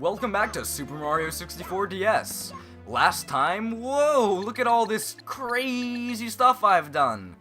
Welcome back to Super Mario 64 DS. Last time, whoa, look at all this crazy stuff I've done.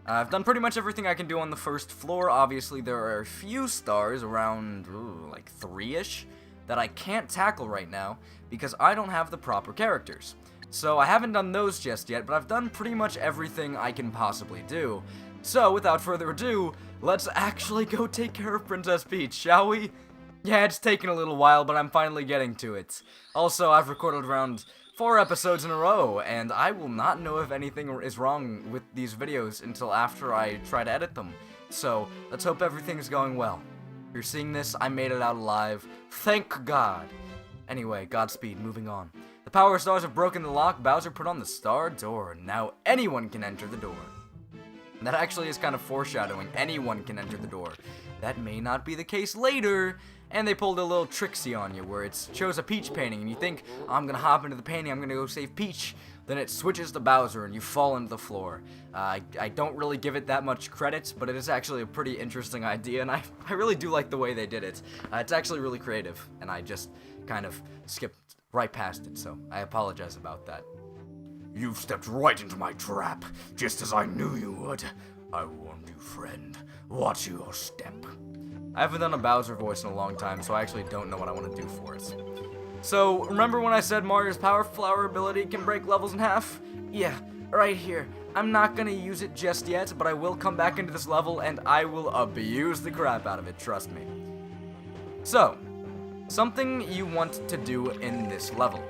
I've done pretty much everything I can do on the first floor. Obviously, there are a few stars, around, like 3-ish, that I can't tackle right now because I don't have the proper characters. So I haven't done those just yet, but I've done pretty much everything I can possibly do. So, without further ado, let's actually go take care of Princess Peach, shall we? Yeah, it's taken a little while, but I'm finally getting to it. Also, I've recorded around 4 episodes in a row, and I will not know if anything is wrong with these videos until after I try to edit them. So, let's hope everything's going well. If you're seeing this, I made it out alive. Thank God! Anyway, Godspeed, moving on. The Power Stars have broken the lock, Bowser put on the star door, and now anyone can enter the door. And that actually is kind of foreshadowing. Anyone can enter the door. That may not be the case later. And they pulled a little tricksy on you where it shows a Peach painting and you think, oh, I'm gonna hop into the painting, I'm gonna go save Peach. Then it switches to Bowser and you fall into the floor. I don't really give it that much credit, but it is actually a pretty interesting idea, and I really do like the way they did it. It's actually really creative, and I just kind of skipped right past it, so I apologize about that. You've stepped right into my trap, just as I knew you would. I warned you, friend. Watch your step. I haven't done a Bowser voice in a long time, so I actually don't know what I want to do for it. So, remember when I said Mario's Power Flower ability can break levels in half? Yeah, right here. I'm not gonna use it just yet, but I will come back into this level and I will abuse the crap out of it, trust me. So, something you want to do in this level.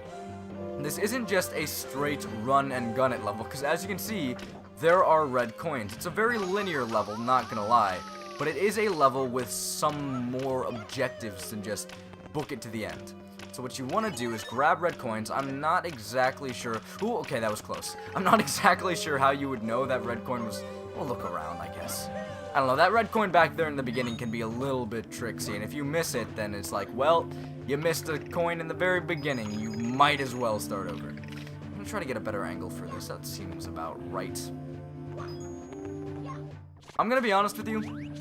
This isn't just a straight run and gun it level, because as you can see, there are red coins. It's a very linear level, not gonna lie, but it is a level with some more objectives than just book it to the end. So what you want to do is grab red coins. I'm not exactly sure. Ooh, okay, that was close. I'm not exactly sure how you would know that red coin was. We'll look around, I guess. I don't know, that red coin back there in the beginning can be a little bit tricksy, and if you miss it, then it's like, well, you missed a coin in the very beginning. You might as well start over. I'm gonna try to get a better angle for this. That seems about right. I'm gonna be honest with you.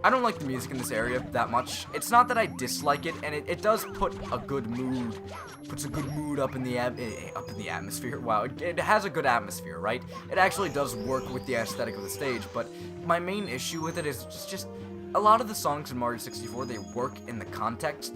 I don't like the music in this area that much. It's not that I dislike it, and it does put a good mood, puts a good mood up in the atmosphere. Wow, it has a good atmosphere, right? It actually does work with the aesthetic of the stage, but my main issue with it is just a lot of the songs in Mario 64, they work in the context,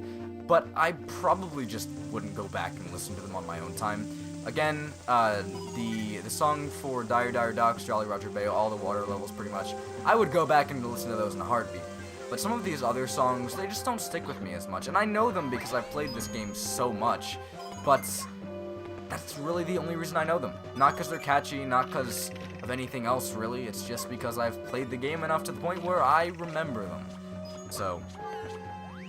but I probably just wouldn't go back and listen to them on my own time. Again, the song for Dire Dire Docks, Jolly Roger Bay, all the water levels pretty much, I would go back and listen to those in a heartbeat. But some of these other songs, they just don't stick with me as much. And I know them because I've played this game so much, but that's really the only reason I know them. Not because they're catchy, not because of anything else really, it's just because I've played the game enough to the point where I remember them. So,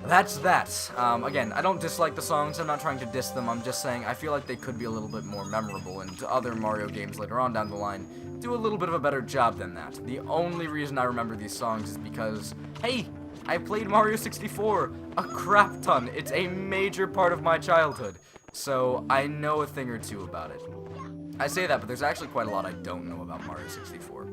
that's that. Again, I don't dislike the songs, I'm not trying to diss them, I'm just saying I feel like they could be a little bit more memorable, and other Mario games later on down the line do a little bit of a better job than that. The only reason I remember these songs is because, hey, I played Mario 64 a crap ton. It's a major part of my childhood, so I know a thing or two about it. I say that, but there's actually quite a lot I don't know about Mario 64.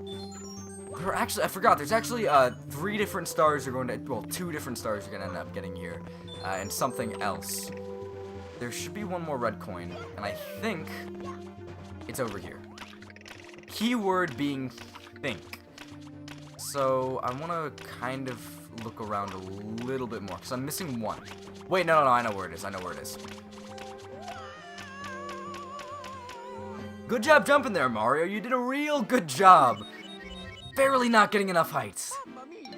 I forgot, there's actually 3 different stars you're going to, well, 2 different stars you're going to end up getting here, and something else. There should be one more red coin, and I think it's over here. Keyword being think. So, I want to kind of look around a little bit more, because I'm missing one. Wait, no, I know where it is, Good job jumping there, Mario, you did a real good job. Barely not getting enough heights.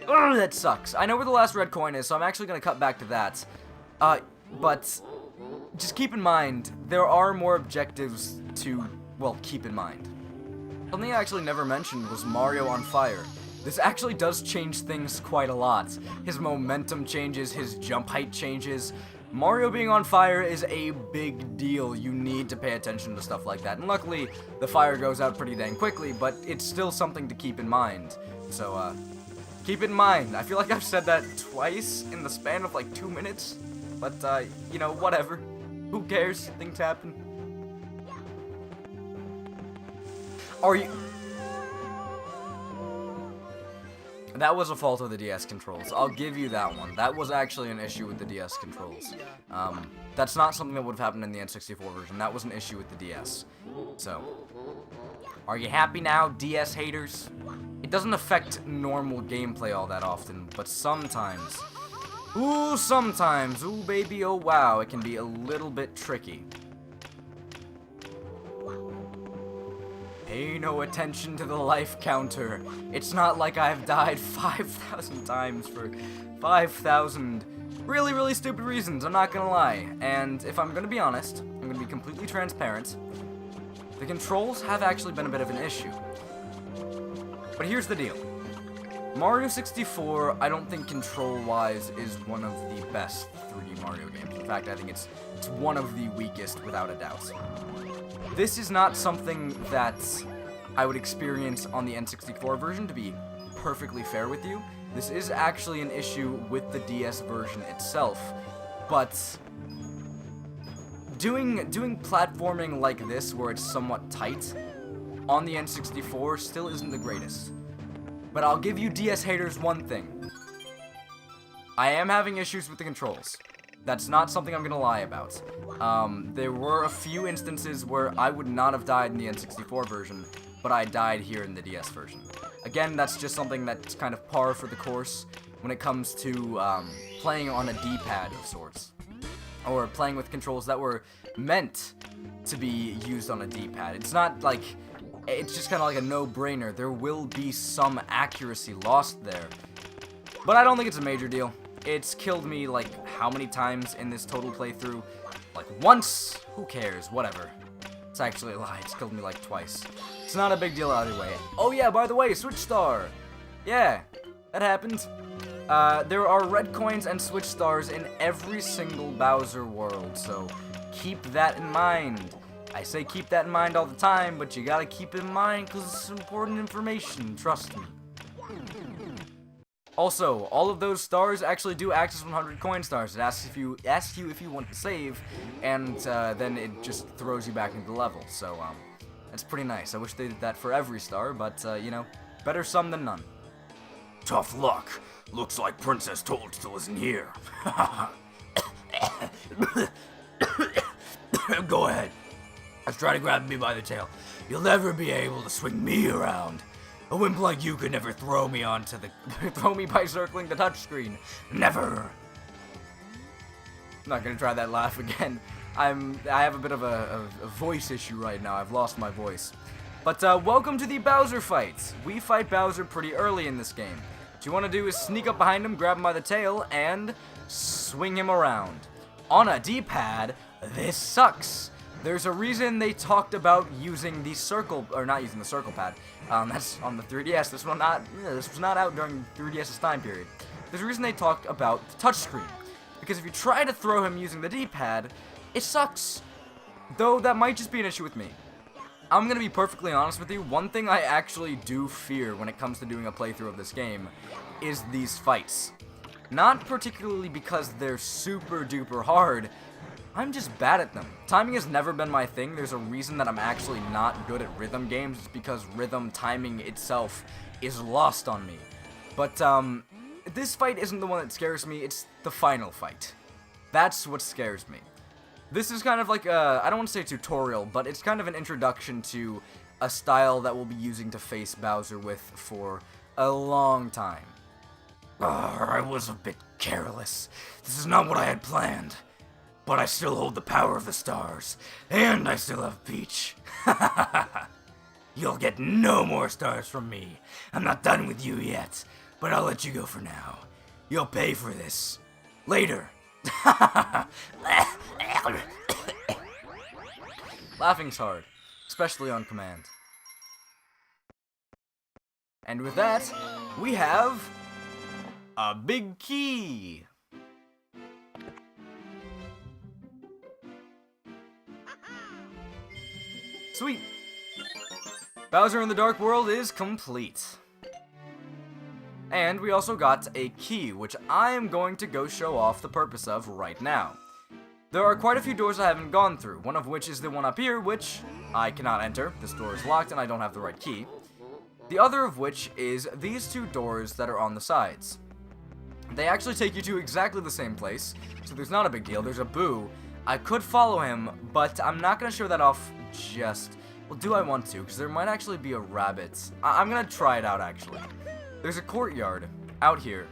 Ugh, that sucks. I know where the last red coin is, so I'm actually going to cut back to that. But just keep in mind, there are more objectives to, well, keep in mind. Something I actually never mentioned was Mario on fire. This actually does change things quite a lot. His momentum changes, his jump height changes. Mario being on fire is a big deal. You need to pay attention to stuff like that. And luckily, the fire goes out pretty dang quickly, but it's still something to keep in mind. So, keep it in mind. I feel like I've said that twice in the span of like 2 minutes. But, you know, whatever. Who cares? Things happen. Are you... That was a fault of the DS controls. I'll give you that one. That was actually an issue with the DS controls. That's not something that would have happened in the N64 version. That was an issue with the DS. So, are you happy now, DS haters? It doesn't affect normal gameplay all that often, but sometimes, ooh baby, oh wow, it can be a little bit tricky. Pay no attention to the life counter. It's not like I've died 5,000 times for 5,000 really, really stupid reasons, I'm not gonna lie. And if I'm gonna be honest, I'm gonna be completely transparent, the controls have actually been a bit of an issue. But here's the deal. Mario 64, I don't think control-wise is one of the best 3D Mario games. In fact, I think it's one of the weakest, without a doubt. This is not something that I would experience on the N64 version, to be perfectly fair with you. This is actually an issue with the DS version itself, but doing platforming like this, where it's somewhat tight, on the N64 still isn't the greatest. But I'll give you DS haters one thing. I am having issues with the controls. That's not something I'm gonna lie about. There were a few instances where I would not have died in the N64 version, but I died here in the DS version. Again, that's just something that's kind of par for the course when it comes to playing on a D-pad of sorts. Or playing with controls that were meant to be used on a D-pad. It's not like, it's just kind of like a no-brainer. There will be some accuracy lost there. But I don't think it's a major deal. It's killed me, like, how many times in this total playthrough? Like, once? Who cares? Whatever. It's actually a lie. It's killed me, like, twice. It's not a big deal either way. Oh, yeah, by the way, Switch Star! Yeah, that happened. There are red coins and Switch Stars in every single Bowser world, so keep that in mind. I say keep that in mind all the time, but you gotta keep it in mind because it's important information, trust me. Also, all of those stars actually do access 100 coin stars. It asks you if you want to save, and then it just throws you back into the level. So, that's pretty nice. I wish they did that for every star, but, you know, better some than none. Tough luck. Looks like Princess Toadstool isn't here. Go ahead. Just try to grab me by the tail. You'll never be able to swing me around. A wimp like you could never throw me onto the... Throw me by circling the touchscreen. Never. I'm not gonna try that laugh again. I have a bit of a voice issue right now. I've lost my voice. But welcome to the Bowser fights. We fight Bowser pretty early in this game. What you want to do is sneak up behind him, grab him by the tail, and swing him around. On a D-pad, this sucks. There's a reason they talked about using the circle, or not using the circle pad. That's on the 3DS. This was not out during 3DS's time period. There's a reason they talked about the touchscreen. Because if you try to throw him using the D-pad, it sucks. Though that might just be an issue with me. I'm gonna be perfectly honest with you, one thing I actually do fear when it comes to doing a playthrough of this game is these fights. Not particularly because they're super duper hard, I'm just bad at them. Timing has never been my thing. There's a reason that I'm actually not good at rhythm games. It's because rhythm timing itself is lost on me. But, this fight isn't the one that scares me, it's the final fight. That's what scares me. This is kind of like a, I don't want to say tutorial, but it's kind of an introduction to a style that we'll be using to face Bowser with for a long time. I was a bit careless. This is not what I had planned. But I still hold the power of the stars, and I still have Peach. You'll get no more stars from me. I'm not done with you yet, but I'll let you go for now. You'll pay for this. Later. Laughing's hard, especially on command. And with that, we have a big key. Sweet. Bowser in the Dark World is complete. And we also got a key, which I am going to go show off the purpose of right now. There are quite a few doors I haven't gone through, one of which is the one up here, which I cannot enter. This door is locked and I don't have the right key. The other of which is these two doors that are on the sides. They actually take you to exactly the same place, so there's not a big deal. There's a Boo. I could follow him, but I'm not going to show that off just... Well, do I want to? Because there might actually be a rabbit. I'm going to try it out, actually. There's a courtyard out here.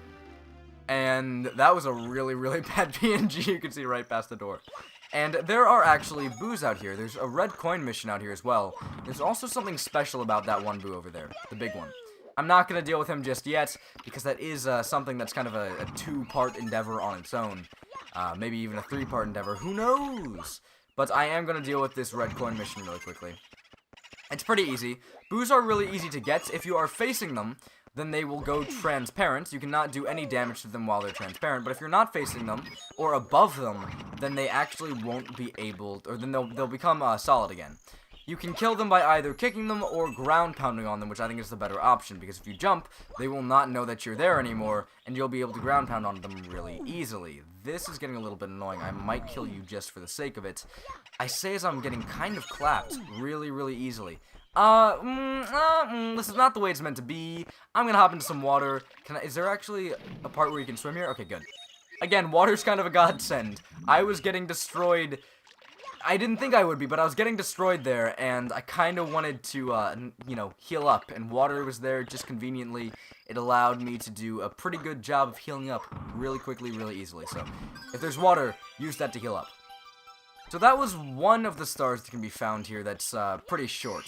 And that was a really, really bad PNG you can see right past the door. And there are actually Boos out here. There's a red coin mission out here as well. There's also something special about that one Boo over there, the big one. I'm not going to deal with him just yet, because that is something that's kind of a two-part endeavor on its own. Maybe even a three-part endeavor. Who knows? But I am going to deal with this red coin mission really quickly. It's pretty easy. Boos are really easy to get. If you are facing them, then they will go transparent. You cannot do any damage to them while they're transparent, but if you're not facing them, or above them, then they actually won't be able, or then they'll become solid again. You can kill them by either kicking them or ground pounding on them, which I think is the better option, because if you jump, they will not know that you're there anymore, and you'll be able to ground pound on them really easily. This is getting a little bit annoying. I might kill you just for the sake of it. I say as I'm getting kind of clapped really, really easily. This is not the way it's meant to be. I'm gonna hop into some water. Is there actually a part where you can swim here? Okay, good. Again, water's kind of a godsend. I was getting destroyed. I didn't think I would be, but I was getting destroyed there, and I kind of wanted to, you know, heal up, and water was there just conveniently. It allowed me to do a pretty good job of healing up really quickly, really easily. So, if there's water, use that to heal up. So that was one of the stars that can be found here that's pretty short.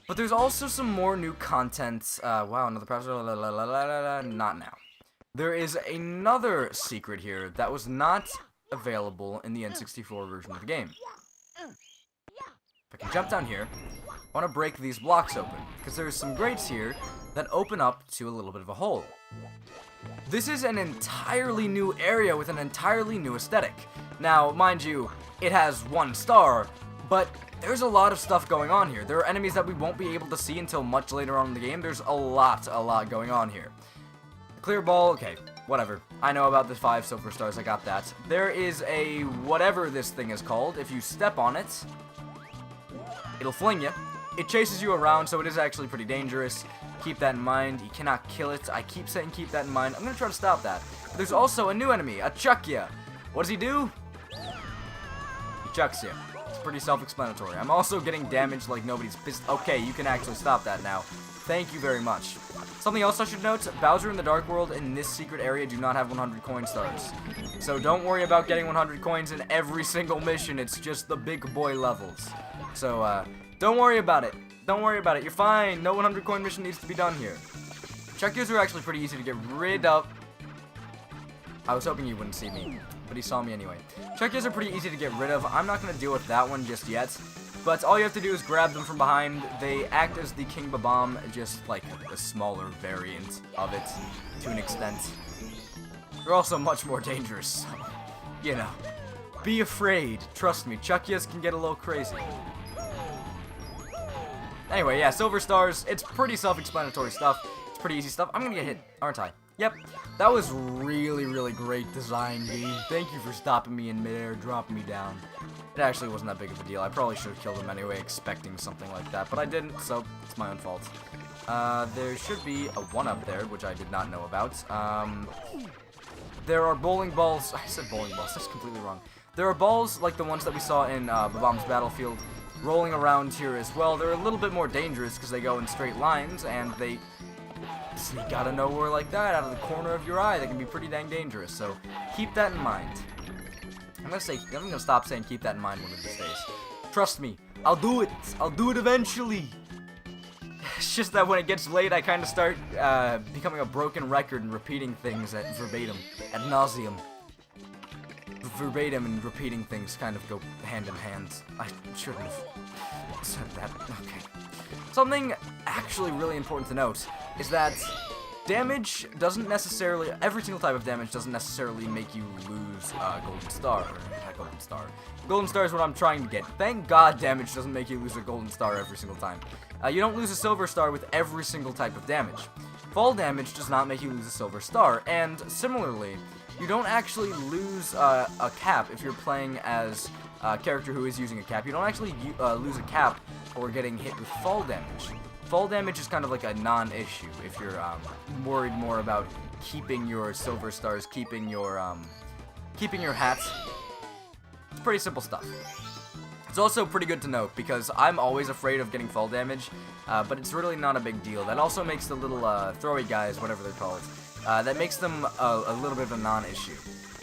But there's also some more new content. Wow, another not now. There is another secret here that was not available in the N64 version of the game. If I can jump down here, I want to break these blocks open, because there's some grates here that open up to a little bit of a hole. This is an entirely new area with an entirely new aesthetic. Now, mind you, it has 1 star, but there's a lot of stuff going on here. There are enemies that we won't be able to see until much later on in the game. There's a lot going on here. Clear ball, okay, whatever. I know about the 5 silver stars, I got that. There is a whatever this thing is called. If you step on it, it'll fling you. It chases you around, so it is actually pretty dangerous. Keep that in mind. You cannot kill it. I keep saying keep that in mind. I'm going to try to stop that. But there's also a new enemy, a Chuckya. What does he do? He chucks you. It's pretty self-explanatory. I'm also getting damaged like nobody's business. Okay, you can actually stop that now. Thank you very much. Something else I should note, Bowser in the Dark World in this secret area do not have 100 coin stars. So don't worry about getting 100 coins in every single mission. It's just the big boy levels. So, don't worry about it. Don't worry about it. You're fine. No 100 coin mission needs to be done here. Chuckyas are actually pretty easy to get rid of. I was hoping you wouldn't see me, but he saw me anyway. Chuckyas are pretty easy to get rid of. I'm not going to deal with that one just yet. But all you have to do is grab them from behind. They act as the King Babam, just like a smaller variant of it, to an extent. They're also much more dangerous, so, you know. Be afraid. Trust me, Chuckyas can get a little crazy. Anyway, yeah, silver stars, it's pretty self-explanatory stuff. It's pretty easy stuff. I'm gonna get hit, aren't I? Yep. That was really, really great design, game. Thank you for stopping me in midair, dropping me down. It actually wasn't that big of a deal. I probably should have killed him anyway, expecting something like that, but I didn't, so it's my own fault. There should be a 1-up there, which I did not know about. There are bowling balls. I said bowling balls. That's completely wrong. There are balls like the ones that we saw in Babam's Battlefield rolling around here as well. They're a little bit more dangerous because they go in straight lines and they sneak out of nowhere like that, out of the corner of your eye. They can be pretty dang dangerous, so keep that in mind. I'm gonna stop saying keep that in mind one of these days. Trust me, I'll do it. I'll do it eventually. It's just that when it gets late, I kind of start becoming a broken record and repeating things at verbatim, ad nauseum. Verbatim and repeating things kind of go hand in hand. I shouldn't have said that. Okay. Something actually really important to note is that damage doesn't necessarily, every single type of damage doesn't necessarily make you lose a golden star. Or not golden star. Golden star is what I'm trying to get. Thank God damage doesn't make you lose a golden star every single time. You don't lose a silver star with every single type of damage. Fall damage does not make you lose a silver star, and similarly, you don't actually lose a cap if you're playing as a character who is using a cap. You don't actually lose a cap or getting hit with fall damage. fall damage is kind of like a non-issue if you're worried more about keeping your silver stars, keeping your hats. It's pretty simple stuff. It's also pretty good to note because I'm always afraid of getting fall damage, but it's really not a big deal. That also makes the little throwy guys, whatever they're called, that makes them a little bit of a non-issue.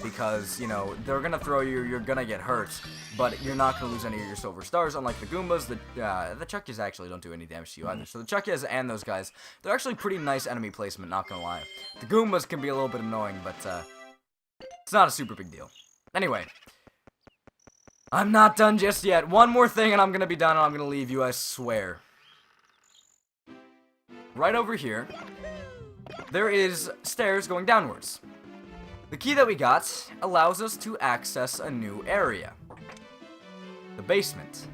Because, you know, they're gonna throw you, you're gonna get hurt, but you're not gonna lose any of your silver stars, unlike the Goombas. The Chuckies actually don't do any damage to you either. So the Chuckies and those guys, they're actually pretty nice enemy placement, not gonna lie. The Goombas can be a little bit annoying, but it's not a super big deal. Anyway, I'm not done just yet. One more thing and I'm gonna be done and I'm gonna leave you, I swear. Right over here, there is stairs going downwards. The key that we got allows us to access a new area. The basement.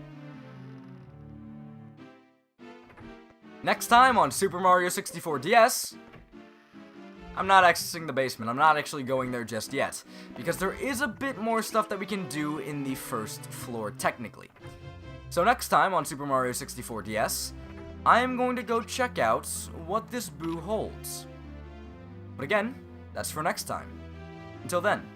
Next time on Super Mario 64 DS, I'm not accessing the basement. I'm not actually going there just yet, because there is a bit more stuff that we can do in the first floor, technically. So next time on Super Mario 64 DS, I am going to go check out what this boo holds. But again, that's for next time. Until then.